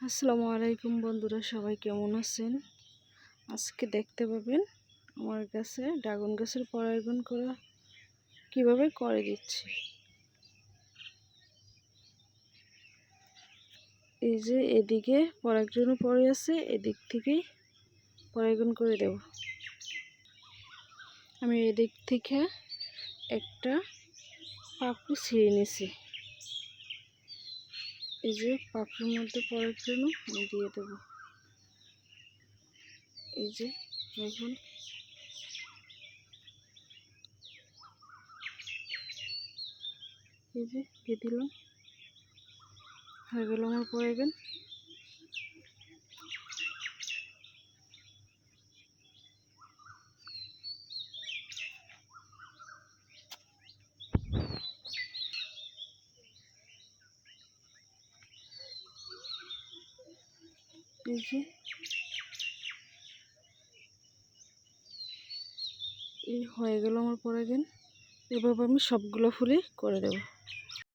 আসসালামু আলাইকুম বন্ধুরা, সবাই কেমন আছেন? আজকে দেখতে পাবেন আমার কাছে ড্রাগন গাছের পরাগায়ন করা কিভাবে করে দিচ্ছি। এই যে এদিকে পরাগরেণু পড়ে আছে, এদিক থেকেই পরাগায়ন করে দেব। আমি এদিক থেকে একটা পাপড়ি ছিঁড়ে নিয়েছি। এই যে পাপড়ির মধ্যে পরাগরেণু আমি দিয়ে দেব। এই যে দেখুন, এই যে দিয়ে দিলাম, হয়ে গেল আমার পরাগায়ন। এই যে এই হয়ে গেল আমার পরাগায়ন। এভাবে আমি সবগুলো ফুলে করে দেব।